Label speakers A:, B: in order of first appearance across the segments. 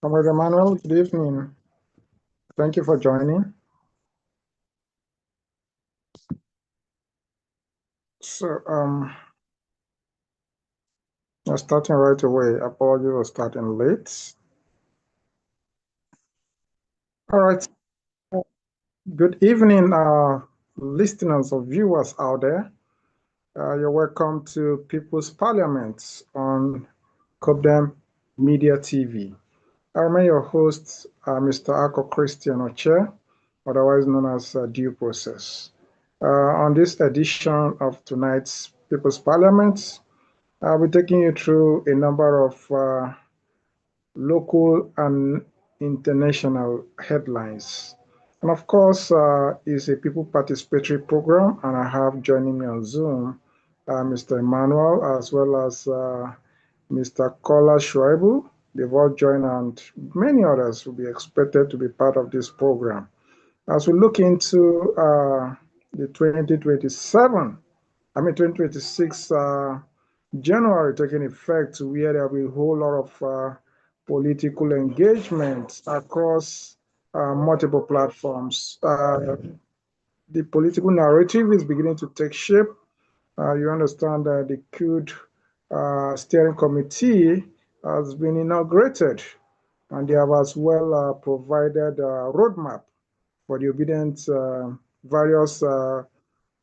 A: Comrade Emmanuel, good evening. Thank you for joining. So, I'm starting right away. Apologies for starting late. All right. Good evening, listeners or viewers out there. You're welcome to People's Parliament on COPDEM Media TV. I'm your host, Mr. Ako Christian Oche, otherwise known as Due Process. On this edition of tonight's People's Parliament, I'll be taking you through a number of local and international headlines. And of course, it's a people participatory program, and I have joining me on Zoom Mr. Emmanuel as well as Mr. Kola Shuaibu. They've all joined, and many others will be expected to be part of this program. As we look into the 2026 January taking effect, where there will be a whole lot of political engagement across multiple platforms. The political narrative is beginning to take shape. You understand that the Qud Steering Committee has been inaugurated, and they have as well provided a roadmap for the obedient various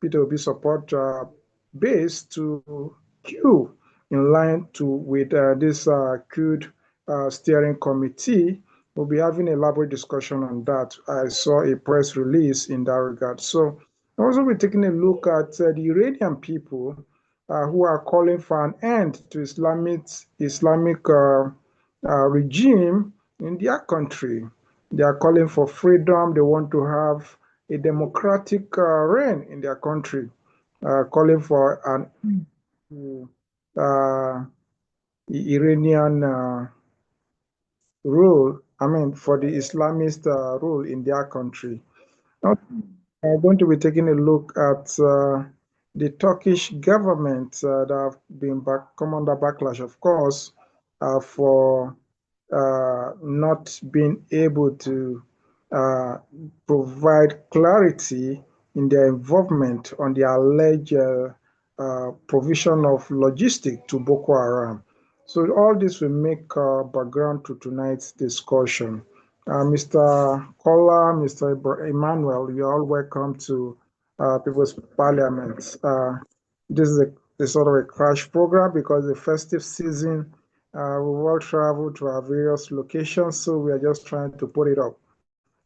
A: P2B support base to queue in line with this Qud Steering Committee. We'll be having an elaborate discussion on that. I saw a press release in that regard. So I'll also be taking a look at the Iranian people who are calling for an end to Islamic regime in their country. They are calling for freedom. They want to have a democratic reign in their country, calling for an uh, Iranian rule, for the Islamist rule in their country. Now, I'm going to be taking a look at the Turkish government that have been come under backlash, of course, for not being able to provide clarity in their involvement on the alleged provision of logistics to Boko Haram. So all this will make background to tonight's discussion. Mr. Kola, Mr. Emmanuel, you're all welcome to People's Parliament. This is a sort of a crash program because the festive season, we've all traveled to our various locations, so we are just trying to put it up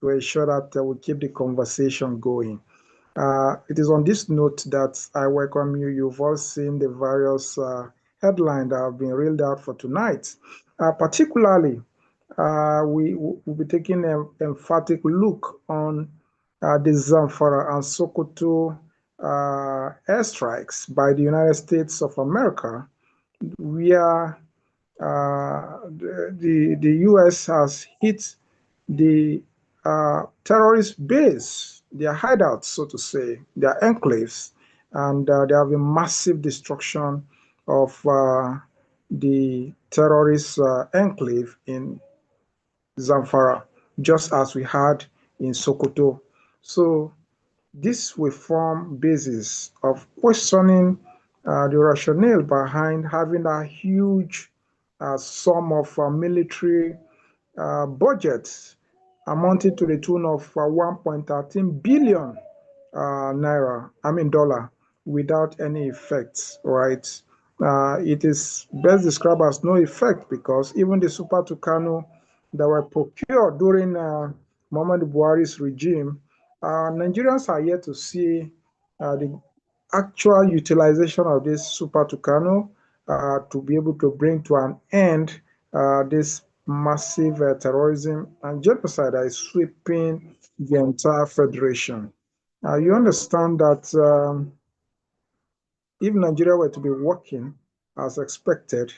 A: to ensure that we keep the conversation going. It is on this note that I welcome you. You've all seen the various headlines that have been reeled out for tonight. Particularly, we will be taking an emphatic look on the Zamfara and Sokoto airstrikes by the United States of America, where the U.S. has hit the terrorist base, their hideouts, so to say, their enclaves, and there have been massive destruction of the terrorist enclave in Zamfara, just as we had in Sokoto. So this will form basis of questioning the rationale behind having a huge sum of military budgets amounting to the tune of 1.13 billion dollar, without any effects, right? It is best described as no effect because even the Super Tucano that were procured during Muhammadu Buhari's regime, Nigerians are yet to see the actual utilization of this Super Tucano to be able to bring to an end this massive terrorism and genocide that is sweeping the entire federation. You understand that if Nigeria were to be working as expected,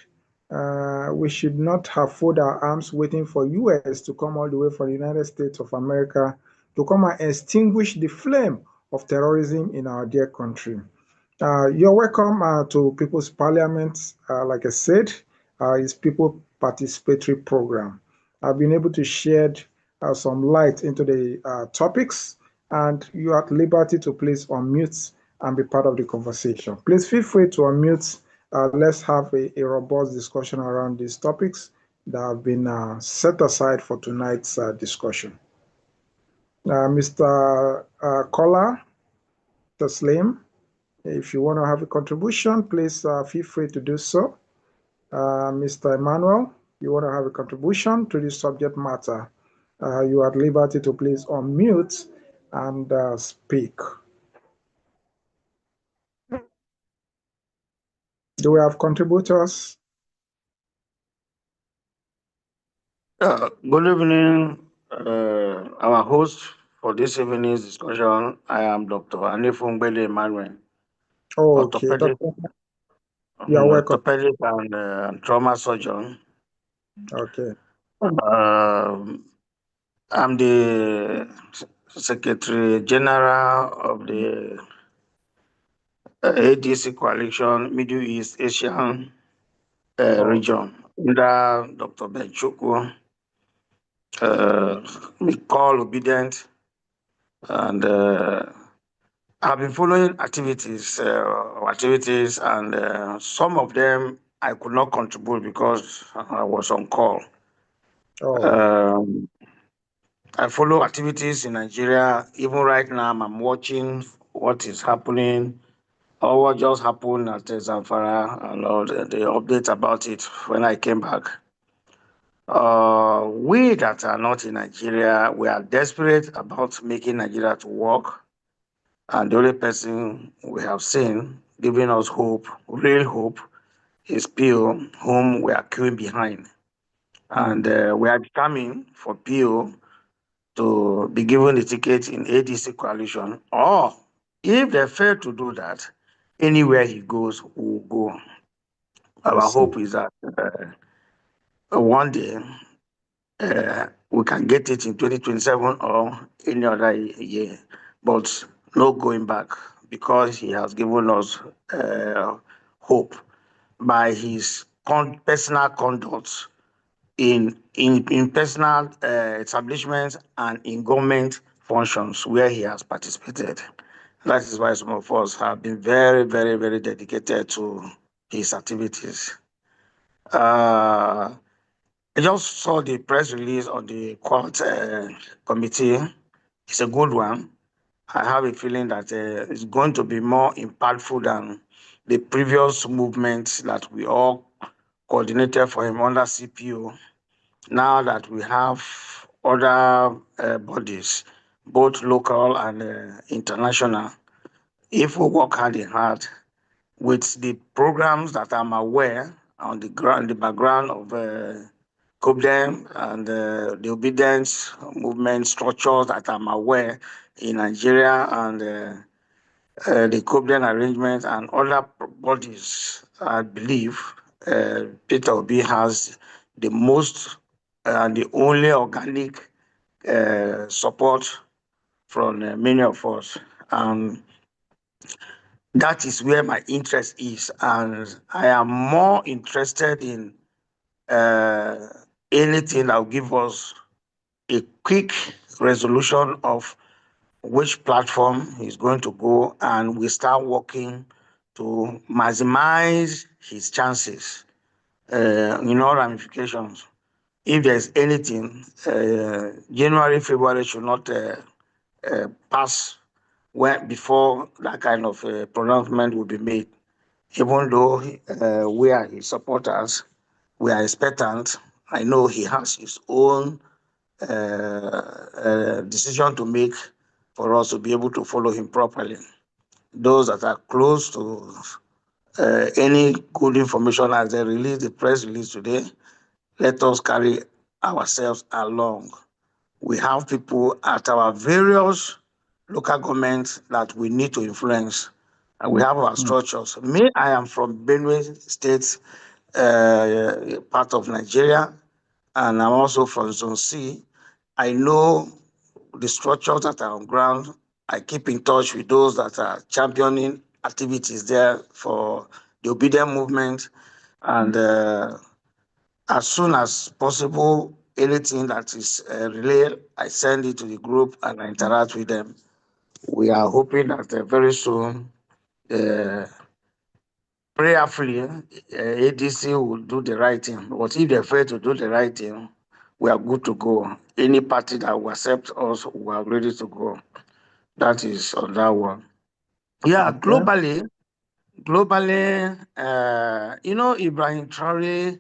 A: we should not have folded our arms waiting for US to come all the way from the United States of America to come and extinguish the flame of terrorism in our dear country. You're welcome to People's Parliament. Like I said, it's People Participatory Program. have been able to shed some light into the topics, and you are at liberty to please unmute and be part of the conversation. Please feel free to unmute. Let's have a robust discussion around these topics that have been set aside for tonight's discussion. Mr. Kola Taslim, if you want to have a contribution, please feel free to do so. Mr. Emmanuel, you want to have a contribution to this subject matter, you are at liberty to please unmute and speak. Do we have contributors?
B: Good evening, our host for this evening's discussion. I am Dr. Anifungbele Emmanuel,
A: Okay,
B: orthopedic,
A: Doctor, you are welcome.
B: orthopedic and trauma surgeon.
A: Okay.
B: I'm the Secretary General of the ADC Coalition Middle East Asian region under Dr. Benchuku. We call obedient and I've been following activities, and some of them I could not contribute because I was on call. Um, I follow activities in Nigeria. Even right now, I'm watching what is happening or what just happened at Zamfara and all the update about it when I came back. We that are not in Nigeria, we are desperate about making Nigeria to work. And the only person we have seen giving us hope, real hope, is Pio, whom we are queuing behind. And we are determined for Pio to be given the ticket in ADC coalition. Or if they fail to do that, anywhere he goes, we'll go. Our hope is that one day we can get it in 2027 or any other year, but no going back because he has given us hope by his personal conduct in personal establishments and in government functions where he has participated. That is why some of us have been very, very, very dedicated to his activities. I just saw the press release on the Quad committee. It's a good one. I have a feeling that it's going to be more impactful than the previous movement that we all coordinated for him under CPO. Now that we have other bodies, both local and international, if we work hand in hand with the programs that I'm aware on the ground, the background of COPDEM and the obedience movement structures that I'm aware in Nigeria and the COPDEM arrangement and other bodies, I believe Peter Obi has the most and the only organic support from many of us. That is where my interest is. And I am more interested in anything that will give us a quick resolution of which platform is going to go, and we start working to maximize his chances in all ramifications. If there's anything, January, February should not pass before that kind of pronouncement will be made. Even though we are his supporters, we are expectant. I know he has his own decision to make for us to be able to follow him properly. Those that are close to any good information as they release the press release today, let us carry ourselves along. We have people at our various local governments that we need to influence, and we have our structures. Me, I am from Benue State, part of Nigeria, and I'm also from Zone C. I know the structures that are on ground. I keep in touch with those that are championing activities there for the obedient movement. And as soon as possible, anything that is relayed, I send it to the group and I interact with them. We are hoping that very soon, uh, prayerfully, ADC will do the right thing. But if they fail to do the right thing, we are good to go. Any party that will accept us, we are ready to go. That is on that one. Yeah,
A: Okay.
B: globally, Ibrahim Traore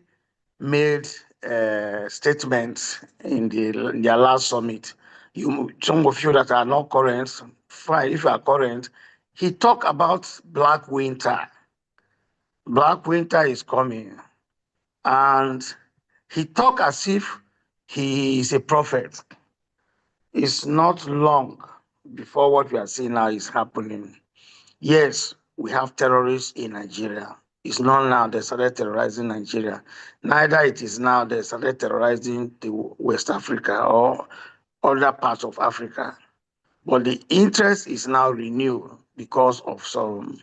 B: made statements in their last summit. Some of you that are not current, fine, if you are current, he talked about Black Winter. Black Winter is coming. And he talked as if he is a prophet. It's not long before what we are seeing now is happening. Yes, we have terrorists in Nigeria. It's not now they started terrorizing Nigeria. Neither it is now they started terrorizing the West Africa or other parts of Africa. But the interest is now renewed because of some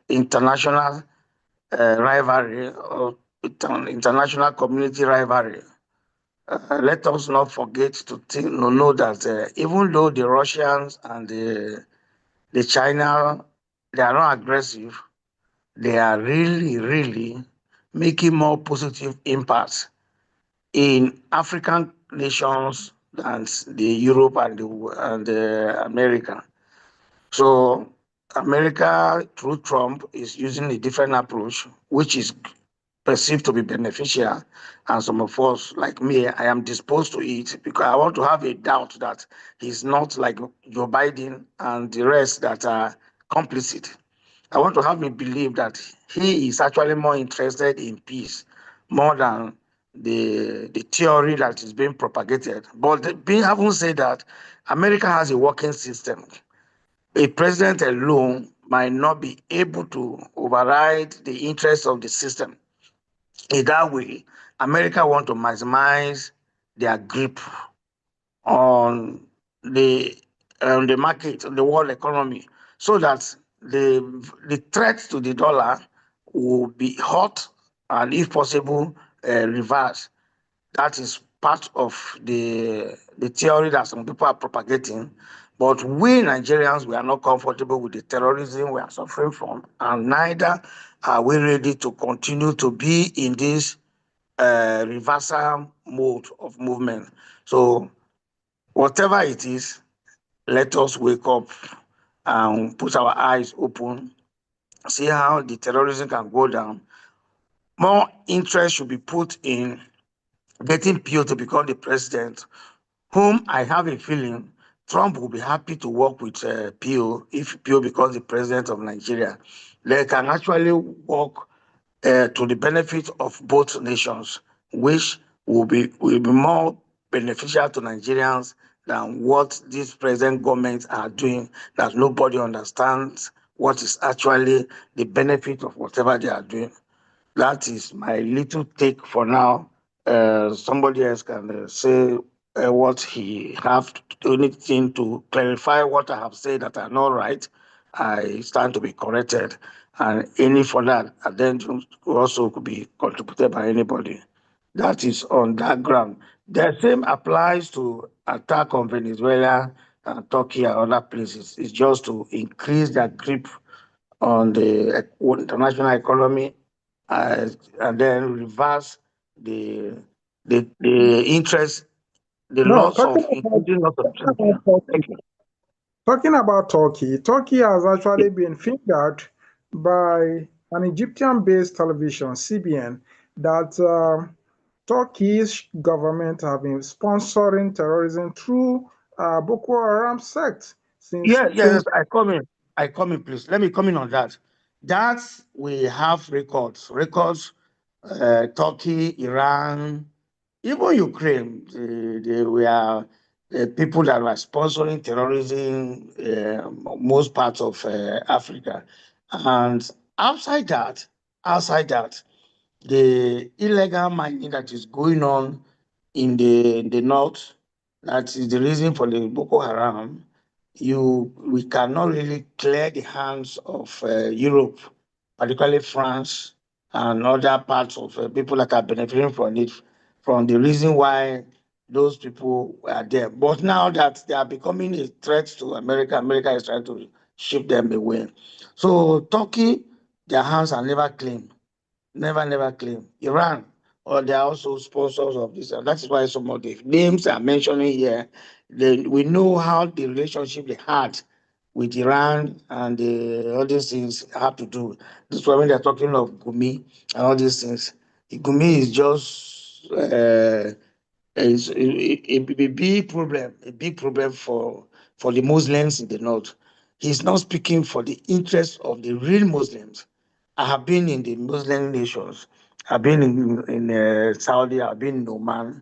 B: international rivalry or international community rivalry. Let us not forget to know that even though the Russians and the China, they are not aggressive, they are really, really making more positive impacts in African nations than the Europe and the America. So America, through Trump, is using a different approach, which is perceived to be beneficial. And some of us, like me, I am disposed to it because I want to have a doubt that he's not like Joe Biden and the rest that are complicit. I want to have me believe that he is actually more interested in peace more than the theory that is being propagated. But being having said that, America has a working system. A president alone might not be able to override the interests of the system. In that way, America want to maximize their grip on the the market, on the world economy, so that the threat to the dollar will be hot and, if possible, reverse. That is part of the theory that some people are propagating. But we Nigerians, we are not comfortable with the terrorism we are suffering from, and neither are we ready to continue to be in this reversal mode of movement. So whatever it is, let us wake up and put our eyes open, see how the terrorism can go down. More interest should be put in getting Pio to become the president, whom I have a feeling Trump will be happy to work with Pio if Pio becomes the president of Nigeria. They can actually work to the benefit of both nations, which will be more beneficial to Nigerians than what these present governments are doing, that nobody understands what is actually the benefit of whatever they are doing. That is my little take for now. Somebody else can say what he have anything to clarify what I have said that are not right. I stand to be corrected, and any further addendum also could be contributed by anybody. That is on that ground. The same applies to attack on Venezuela and Turkey and other places. It's just to increase their grip on the international economy, uh, and then reverse the the interest, the
A: No,
B: loss of increasing loss of interest. Yeah. Thank you.
A: talking about Turkey, Turkey has
B: Yeah.
A: actually been fingered by an Egyptian-based television, CBN, that Turkish government have been sponsoring terrorism through Boko Haram sect since
B: Yeah, yes,
A: since
B: I come in, please. Let me come in on that. That we have records, Turkey, Iran, even Ukraine. They were people that were sponsoring terrorism, most parts of Africa. And outside that, outside that, the illegal mining that is going on in the north, that is the reason for the Boko Haram. We cannot really clear the hands of Europe, particularly France and other parts of people that are benefiting from it. from the reason why those people were there. But now that they are becoming a threat to America, America is trying to ship them away. So Turkey, their hands are never clean. Never clean. Iran, or they are also sponsors of this. And that is why some of the names I'm mentioning here, we know how the relationship they had with Iran and all these things have to do. This is why when they're talking of Gumi and all these things, Gumi is just a big problem for the Muslims in the north. He's not speaking for the interests of the real Muslims. I have been in the Muslim nations. I've been in Saudi. I've been in Oman.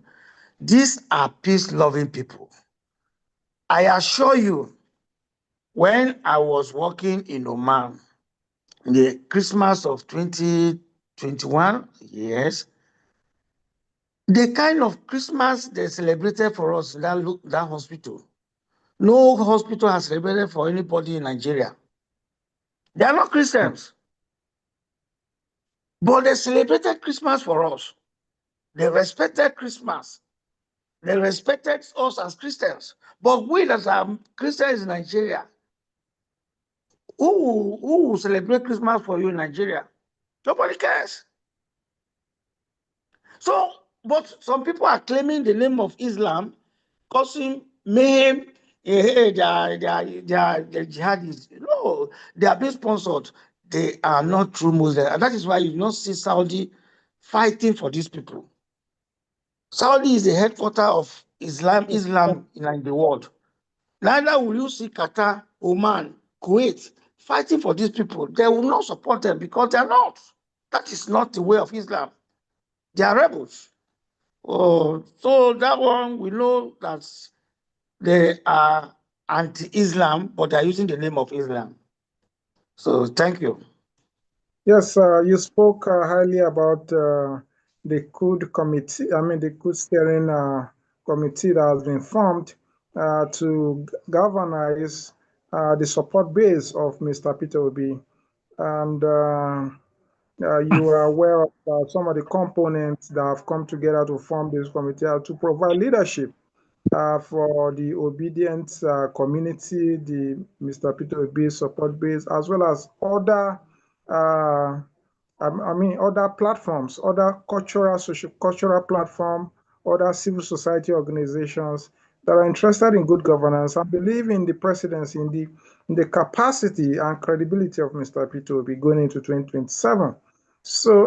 B: These are peace-loving people. I assure you, when I was working in Oman, in the Christmas of 2021, yes, the kind of Christmas they celebrated for us in that hospital, no hospital has celebrated for anybody in Nigeria. They are not Christians, but they celebrated Christmas for us. They respected Christmas. They respected us as Christians. But we that are Christians in Nigeria, who will celebrate Christmas for you in Nigeria? Nobody cares. So, but some people are claiming the name of Islam, causing mayhem. Hey, they are jihadists. No, they are being sponsored. They are not true Muslims. And that is why you don't see Saudi fighting for these people. Saudi is the headquarters of Islam in the world. Neither will you see Qatar, Oman, Kuwait fighting for these people. They will not support them because they are not. That is not the way of Islam. They are rebels. Oh, so that one we know that they are anti-Islam, but they are using the name of Islam. So thank you.
A: Yes, you spoke highly about the Qud committee, I mean the Qud Steering Committee that has been formed to galvanize the support base of Mr. Peter Obi. And you are aware of some of the components that have come together to form this committee to provide leadership for the obedient community, the Mr. Peter Obi support base, as well as other uh, other platforms, other cultural, social cultural platform, other civil society organizations that are interested in good governance and believe in the presidency, in the capacity and credibility of Mr. Peter Obi going into 2027. So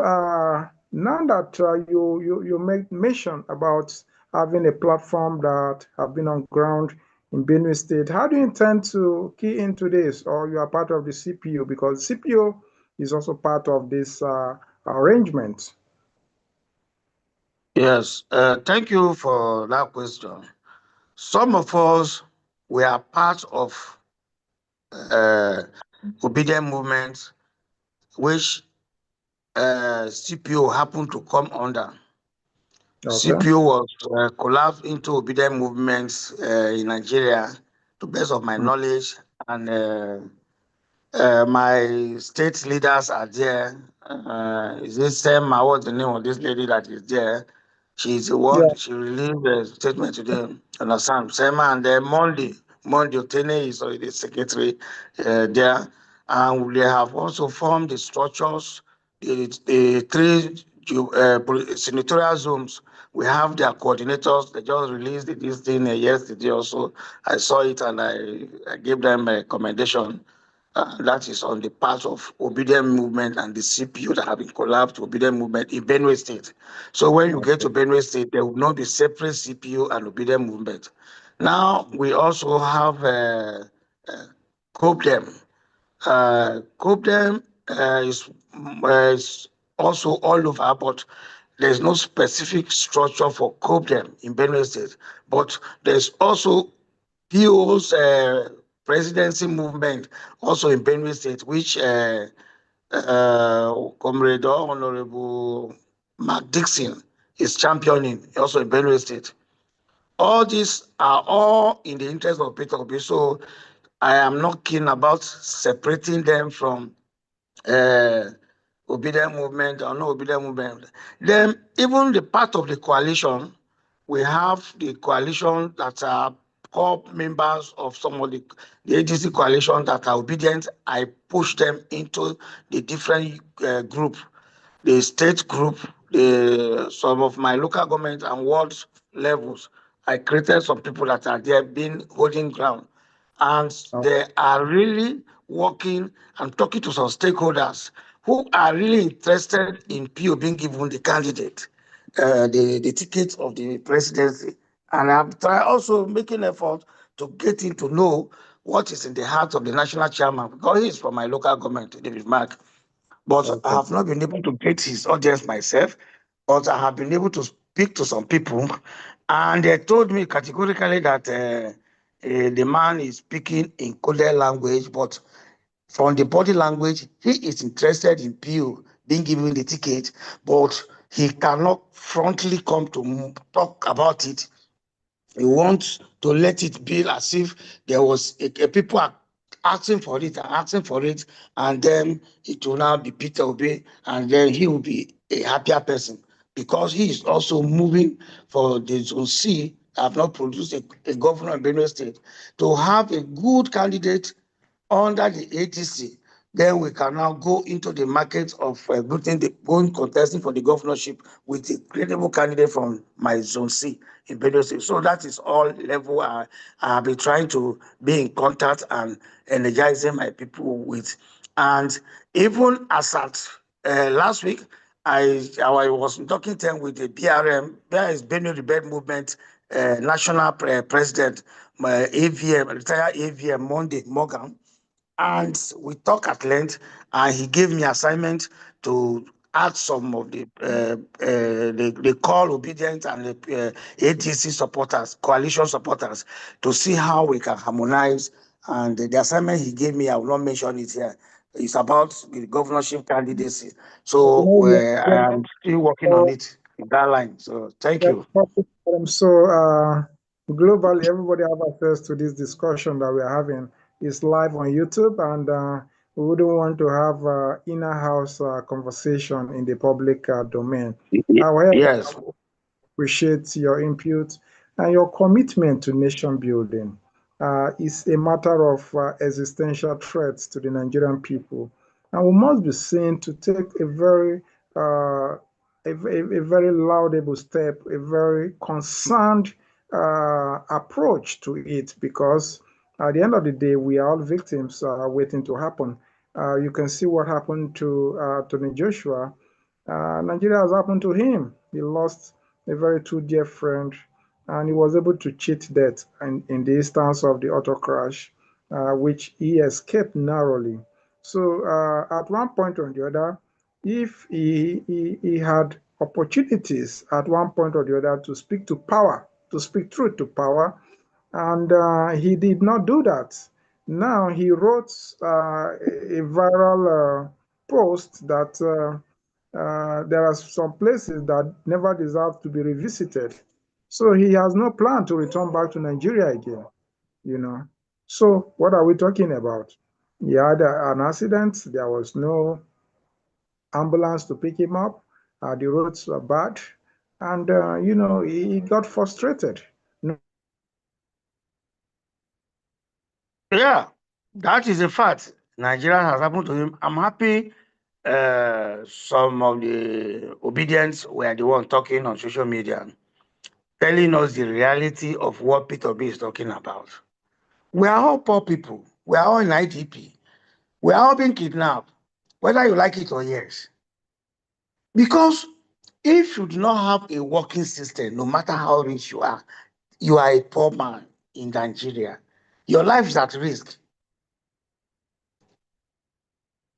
A: now that you make mention about having a platform that have been on ground in Benue State, how do you intend to key into this, or you are part of the CPO, because CPO is also part of this arrangement?
B: Yes, thank you for that question. Some of us we are part of uh, obedient movements, which CPO happened to come under.
A: Okay.
B: CPO was collapsed into obedient movements in Nigeria, to best of my
A: Mm.
B: knowledge, and my state leaders are there. Is this Sema? What's the name of this lady that is there? She's the one,
A: Yeah.
B: she released a statement today. Understand? Sema, and then Monday Otene is already the secretary there. And they have also formed the structures, the three senatorial zones. We have their coordinators. They just released this thing yesterday also. I saw it and I gave them a commendation. That is on the part of obedient movement and the CPU that have been collapsed to obedient movement in Benue State. So when you get
A: Okay.
B: to Benue State, there will not be separate CPU and obedient movement. Now we also have COPDEM. COPDEM is also all over, but there's no specific structure for COPDEM in Benue State. But there's also PO's presidency movement also in Benue State, which Comrade Honorable Mark Dixon is championing also in Benue State. All these are all in the interest of Peter Obi. So I am not keen about separating them from uh, obedient movement or no obedient movement. Then even the part of the coalition, we have the coalition that are core members of some of the agency coalition that are obedient. I push them into the different group, the state group, some of my local government and world levels. I created some people that are there been holding ground. And they are really working and talking to some stakeholders who are really interested in PO being given the candidate, the ticket of the presidency. And I'm trying also making effort to get him to know what is in the heart of the national chairman, because he's from my local government, David Mark. But I
A: Okay.
B: have not been able to get his audience myself, but I have been able to speak to some people, and they told me categorically that the man is speaking in coded language, but from the body language, he is interested in PO being given the ticket, but he cannot frontally come to talk about it. He wants to let it be as if there was a people are asking for it and asking for it, and then it will now be Peter Obi, and then he will be a happier person because he is also moving for the Zone C. Have not produced a governor in Benue State to have a good candidate under the ATC. Then we can now go into the market of going contesting for the governorship with a credible candidate from my Zone C in Benue State. So that is all level I have been trying to be in contact and energizing my people with. And even as at last week, I was talking to them with the BRM, there is Benue Rebel Movement national president, my AVM, retired AVM Monday Morgan, and we talked at length, and he gave me assignment to add some of the call obedient and the ADC supporters, coalition supporters, to see how we can harmonize. And the assignment he gave me, I will not mention it here. It's about the governorship candidacy. So I am still working on it in that line. So thank you.
A: So globally, everybody have access to this discussion that we are having. It's live on YouTube, and we wouldn't want to have inner house conversation in the public domain. However,
B: Yes.
A: appreciate your input and your commitment to nation building. It's a matter of existential threats to the Nigerian people, and we must be seen to take uh, a very laudable step, a very concerned approach to it, because at the end of the day, we are all victims waiting to happen. You can see what happened to Tony Joshua. Nigeria has happened to him. He lost a very too dear friend, and he was able to cheat death in the instance of the auto crash, which he escaped narrowly. So at one point or the other, if he had opportunities at one point or the other to speak to power, to speak truth to power, and he did not do that. Now he wrote a viral post that there are some places that never deserve to be revisited. So he has no plan to return back to Nigeria again, you know. So what are we talking about? He had an accident. There was no ambulance to pick him up. The roads were bad. And, he got frustrated.
B: Yeah, that is a fact. Nigeria has happened to him. I'm happy some of the obedience were the one talking on social media, telling us the reality of what Peter B is talking about. We are all poor people. We are all in IDP. We are all being kidnapped, whether you like it or yes. Because if you do not have a working system, no matter how rich you are a poor man in Nigeria. Your life is at risk.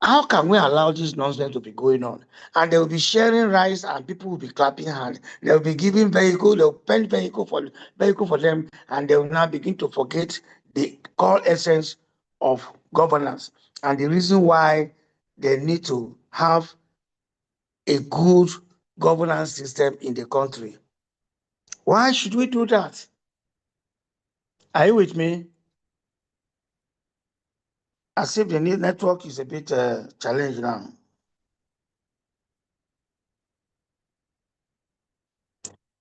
B: How can we allow this nonsense to be going on? And they will be sharing rice and people will be clapping hands. They'll be giving vehicle, they'll pen vehicle for them, and they will now begin to forget the core essence of governance and the reason why they need to have a good governance system in the country. Why should we do that? Are you with me? As if the network is a bit challenged now.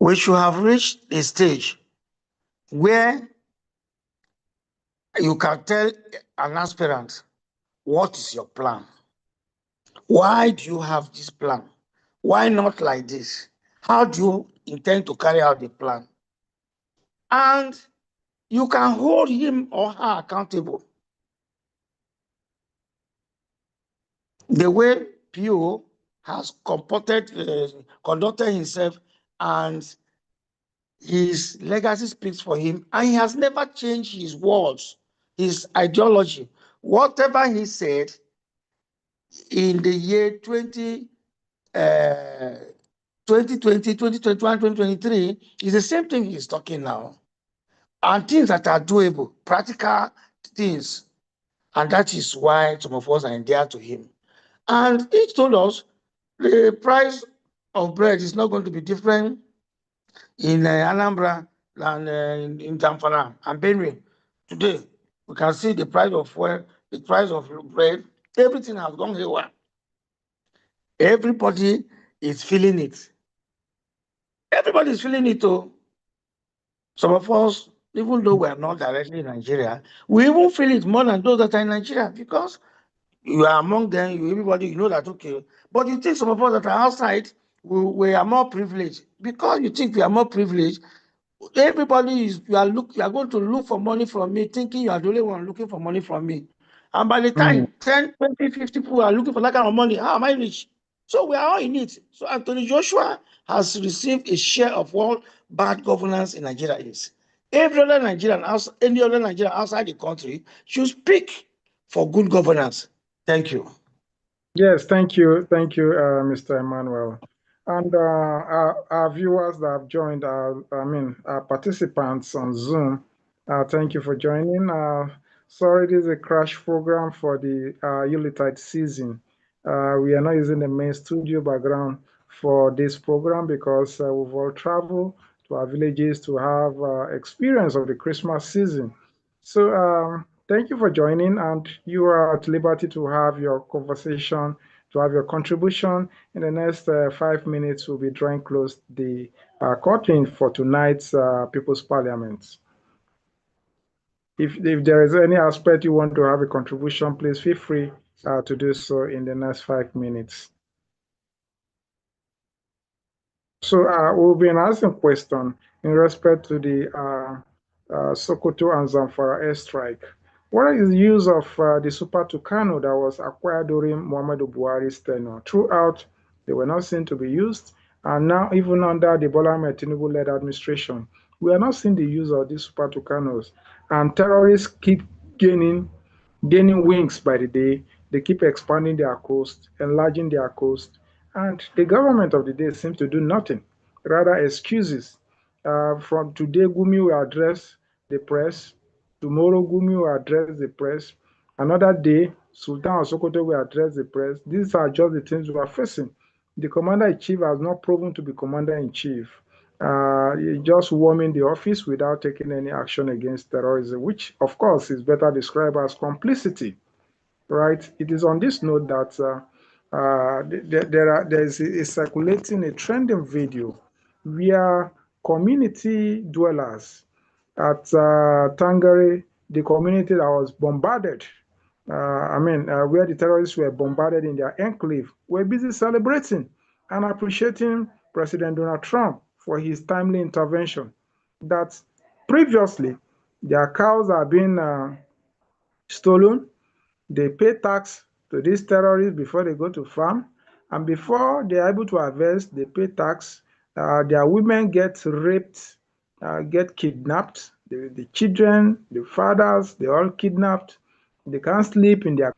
B: We should have reached a stage where you can tell an aspirant, what is your plan? Why do you have this plan? Why not like this? How do you intend to carry out the plan? And you can hold him or her accountable. The way Pio has conducted himself, and his legacy speaks for him, and he has never changed his words, his ideology. Whatever he said in the year 2020, 2021, 2023 is the same thing he's talking now. And things that are doable, practical things. And that is why some of us are endeared to him. And he told us the price of bread is not going to be different in Anambra than in Zamfara and Benue. Today, we can see the price of fuel, the price of bread, everything has gone haywire. Everybody is feeling it. Everybody is feeling it too. Some of us, even though we are not directly in Nigeria, we even feel it more than those that are in Nigeria, because you are among them, everybody, you know that, okay. But you think some of us that are outside, we are more privileged. Because you think we are more privileged, everybody is, you are going to look for money from me, thinking you are the only one looking for money from me. And by the time 10, 20, 50 people are looking for that kind of money, how am I rich? So we are all in it. So Anthony Joshua has received a share of what bad governance in Nigeria is. Every other Nigerian, any other Nigerian outside the country should speak for good governance. Thank you.
A: Yes, thank you, Mr. Emmanuel. And our viewers that have joined, our participants on Zoom, thank you for joining. Sorry, this is a crash program for the Yuletide season. We are not using the main studio background for this program because we've all traveled to our villages to have experience of the Christmas season. So thank you for joining, and you are at liberty to have your conversation, to have your contribution. In the next 5 minutes, we'll be drawing close the curtain for tonight's People's Parliament. If there is any aspect you want to have a contribution, please feel free to do so in the next 5 minutes. So we'll be asking question in respect to the Sokoto and Zamfara airstrike. What is the use of the Super Tucano that was acquired during Muhammadu Buhari's tenure? Throughout, they were not seen to be used, and now even under the Bola Ahmed Tinubu-led administration, we are not seeing the use of these Super Tucanos, and terrorists keep gaining wings by the day. They keep expanding their coast, enlarging their coast, and the government of the day seems to do nothing, rather excuses. From today, Gumi will address the press. Tomorrow, Gumi will address the press. Another day, Sultan of Sokoto will address the press. These are just the things we are facing. The commander-in-chief has not proven to be commander-in-chief. Just warming the office without taking any action against terrorism, which, of course, is better described as complicity, right? It is on this note that there is circulating a trending video where community dwellers at Tangare, the community that was bombarded, where the terrorists were bombarded in their enclave, were busy celebrating and appreciating President Donald Trump for his timely intervention. That previously their cows are being stolen, they pay tax to these terrorists before they go to farm, and before they are able to harvest, they pay tax. Their women get raped, get kidnapped. The children, the fathers, they all kidnapped. They can't sleep in their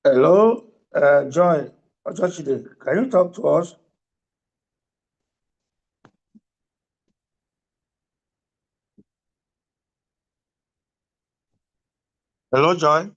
B: Hello, Joy. Can you talk to us? Hello, Joy.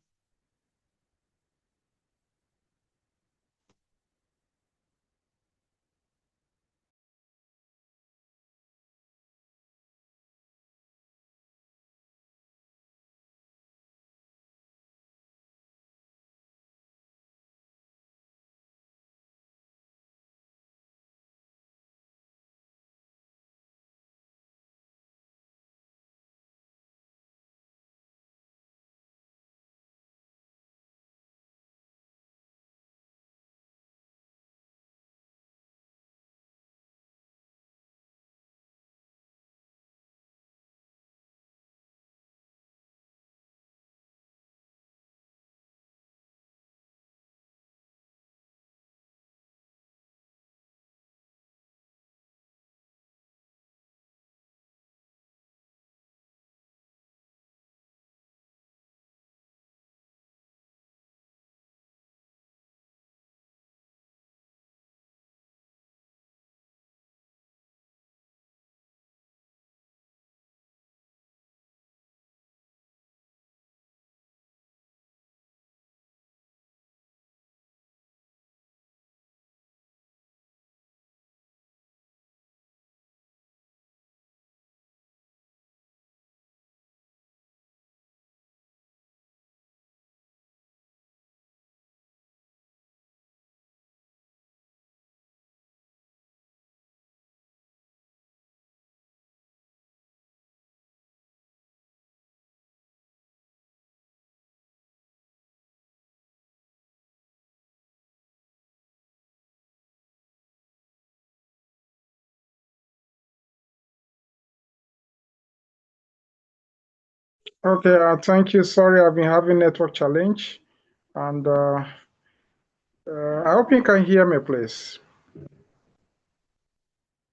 A: Okay, thank you. Sorry, I've been having network challenge, and I hope you can hear me, please.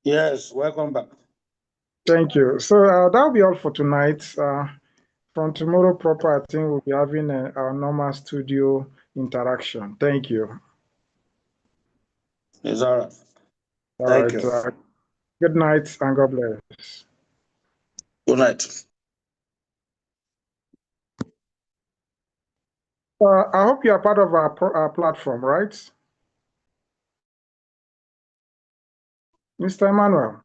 B: Yes, welcome back.
A: Thank you. So that'll be all for tonight. From tomorrow proper, I think we'll be having our normal studio interaction. Thank you.
B: It's all right.
A: All
B: Thank
A: right.
B: you.
A: Good night and God bless.
B: Good night.
A: I hope you are part of our platform, right? Mr. Emmanuel.